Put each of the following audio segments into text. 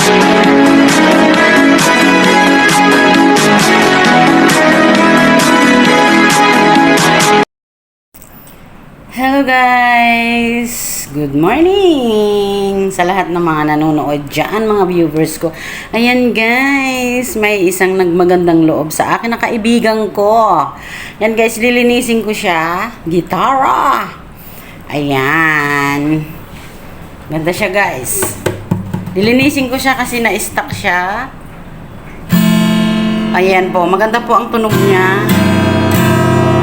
Hello guys! Good morning! Sa lahat ng mga nanonood dyan, mga viewers ko. Ayan guys, may isang nagmagandang loob sa akin na kaibigan ko. Ayan guys, lilinisin ko siya. Gitara! Ayan. Ganda siya guys. Lilinisin ko siya kasi na-stuck siya. Ayan po, maganda po ang tunog niya.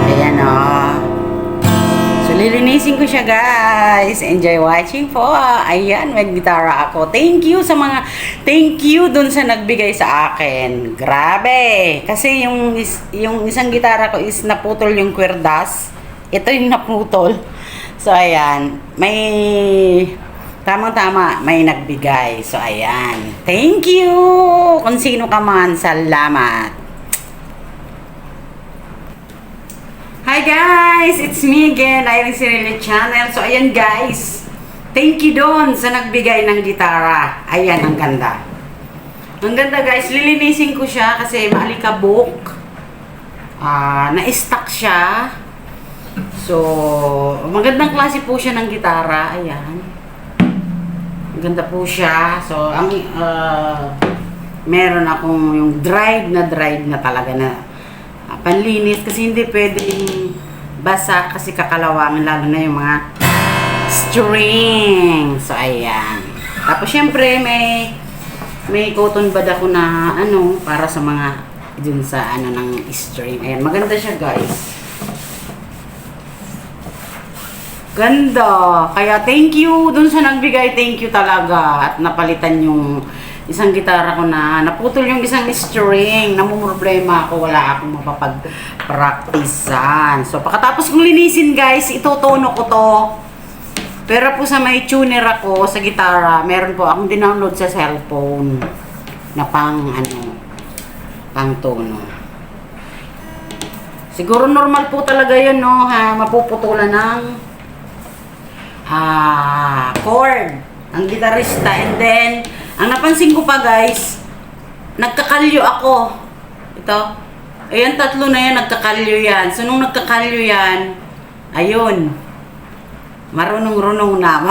Ayan o. Lilinisin ko siya guys. Enjoy watching po. Ayan, may gitara ako. Thank you dun sa nagbigay sa akin. Grabe. Kasi yung isang gitara ko is naputol yung kwerdas. Ito yung naputol. So ayan, may tamang-tama, may nagbigay. So ayan. Thank you. Kung sino ka man, salamat. Hi guys! It's me again, Irene Cirilo Channel. So ayan guys, thank you doon sa nagbigay ng gitara. Ayan, ang ganda. Ang ganda guys, lilinisin ko siya kasi maalikabok. Na-stuck siya. So, magandang klase po siya ng gitara. Ayan. Maganda po siya. So, meron akong yung dried na talaga na panlinis kasi hindi pwedeng basa kasi kakalawangin lalo na yung mga string. So ayan. Tapos syempre may cotton bud ako na para sa mga dun sa ng string. Ayan, maganda siya guys. Ganda. Kaya thank you dun sa nagbigay, thank you talaga at napalitan yung isang gitara ko na naputol yung isang string. Namumroblema ako, wala akong mapapag-practicean. So, pagkatapos kong linisin guys, itotono ko to. Pero po sa may tuner ako sa gitara, meron po akong dinownload sa cellphone na pang tono. Siguro normal po talaga yun, no? Mapuputulan ng chord ang gitarista. And then ang napansin ko pa guys, nagkakalyo ako. Ito. Ayan, tatlo na yan, nagkakalyo yan. So, nung nagkakalyo yan, ayun. Marunong na.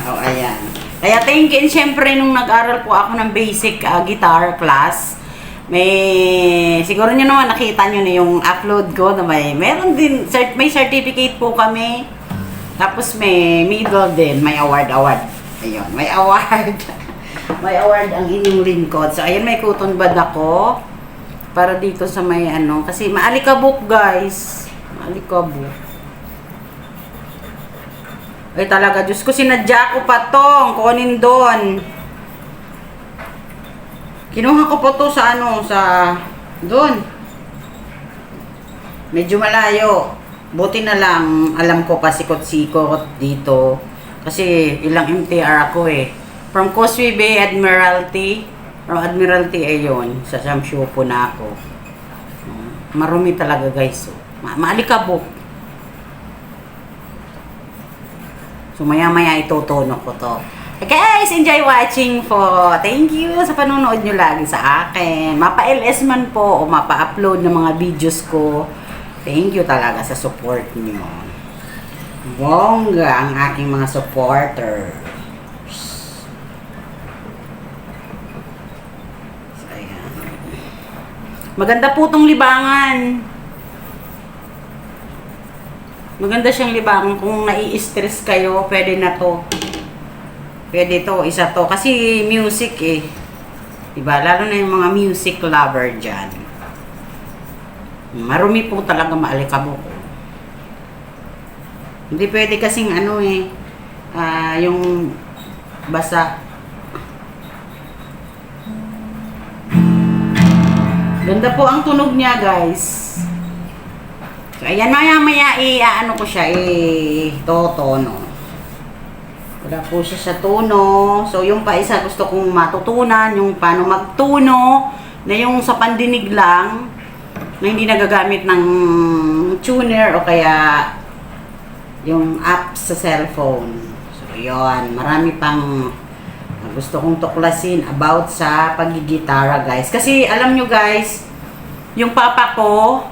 O, ayan. Kaya thank you. And syempre, nung nag-aral po ako ng basic guitar class, siguro nyo naman nakita nyo na yung upload ko na meron din, may certificate po kami. Tapos may medal din, may award. Ayun, may award. May award ang inyong lingkod. So, ayan, may cotton bud ako. Para dito sa may kasi maalikabok, guys. Maalikabok. Ay, talaga, Diyos ko, sinadya ko pa tong kunin doon. Kinuha ko po to sa doon. Medyo malayo. Buti na lang, alam ko pa sikot-sikot dito. Kasi ilang MTR ako eh. From Causeway Bay, Admiralty. From Admiralty, ayun. Sa Samshupo na ako. Marumi talaga guys. So, maalikabok. So maya-maya itutono ko to. Okay guys, enjoy watching po. Thank you sa panonood nyo lagi sa akin. Mapa-LS man po o mapa-upload ng mga videos ko. Thank you talaga sa support nyo. Bongga ang aking mga supporters. Maganda po itong libangan. Maganda siyang libangan. Kung nai-stress kayo, pwede na to. Pwede to, isa to. Kasi music eh. Diba? Lalo na yung mga music lover dyan. Marumi po talaga maalikabok. Hindi pwede kasing yung basa. Ganda po ang tunog niya, guys. So, ayan, maya-maya, ko siya, totono. Wala po siya sa tono. So, yung pa isa gusto kong matutunan, yung paano magtuno, na yung sa pandinig lang, na hindi nagagamit ng tuner o kaya yung app sa cellphone. So, yun. Marami pang Gusto kong tuklasin about sa pagigitara, guys. Kasi alam nyo, guys, yung papa ko,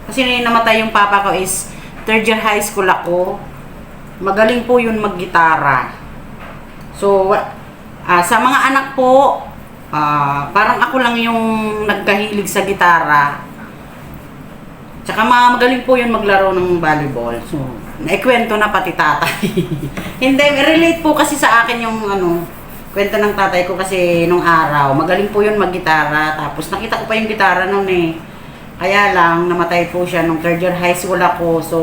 kasi namatay yung papa ko is third year high school ako. Magaling po yun maggitara. So, sa mga anak po, parang ako lang yung nagkahilig sa gitara. Tsaka magaling po yun maglaro ng volleyball. So, naikwento na pati tatay. Hindi, relate po kasi sa akin yung kwento ng tatay ko kasi nung araw. Magaling po yun maggitara. Tapos nakita ko pa yung gitara noon eh. Kaya lang, namatay po siya nung third year high school ako. So,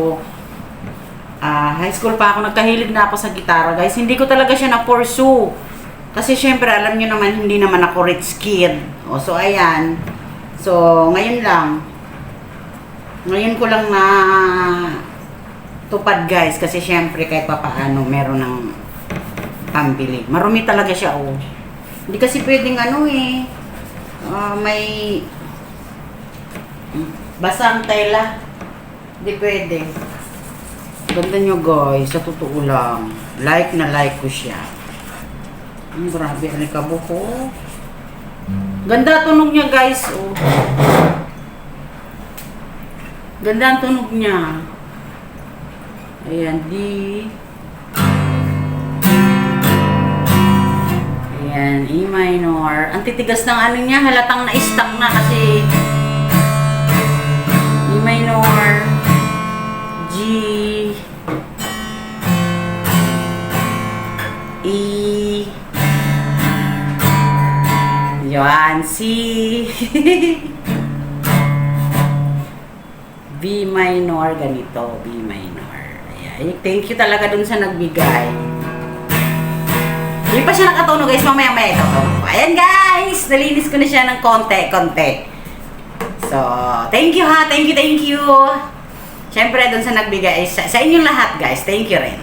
high school pa ako, nagkahilig na ako sa gitara, guys. Hindi ko talaga siya na-pursue. Kasi syempre, alam nyo naman, hindi naman ako rich kid. So, ayan. So, ngayon lang. Ngayon ko lang na tupad, guys. Kasi syempre, kahit papaano, meron ng pambili. Marumi talaga siya, oh. Hindi kasi pwedeng may basang tela. Hindi pwede. Ganda nyo, guys. Sa totoo lang. Like na like ko siya. Grabe, alikabo ko. Ganda tunog niya, guys. Oh. Ganda ang tunog niya. Ayan, D. Ayan, E minor. Ang titigas ng ano niya, halatang na-stuck na kasi E minor, G, E, yan, C, B minor, ganito, B minor. Ayan, thank you talaga dun sa nagbigay. Hindi pa siya nakatunog, guys. Mamaya-maya ito. Ayan, guys. Nalinis ko na siya ng konti-konti. So, thank you ha. Thank you. Siyempre, dun sa nagbigay. Sa inyong lahat, guys. Thank you rin.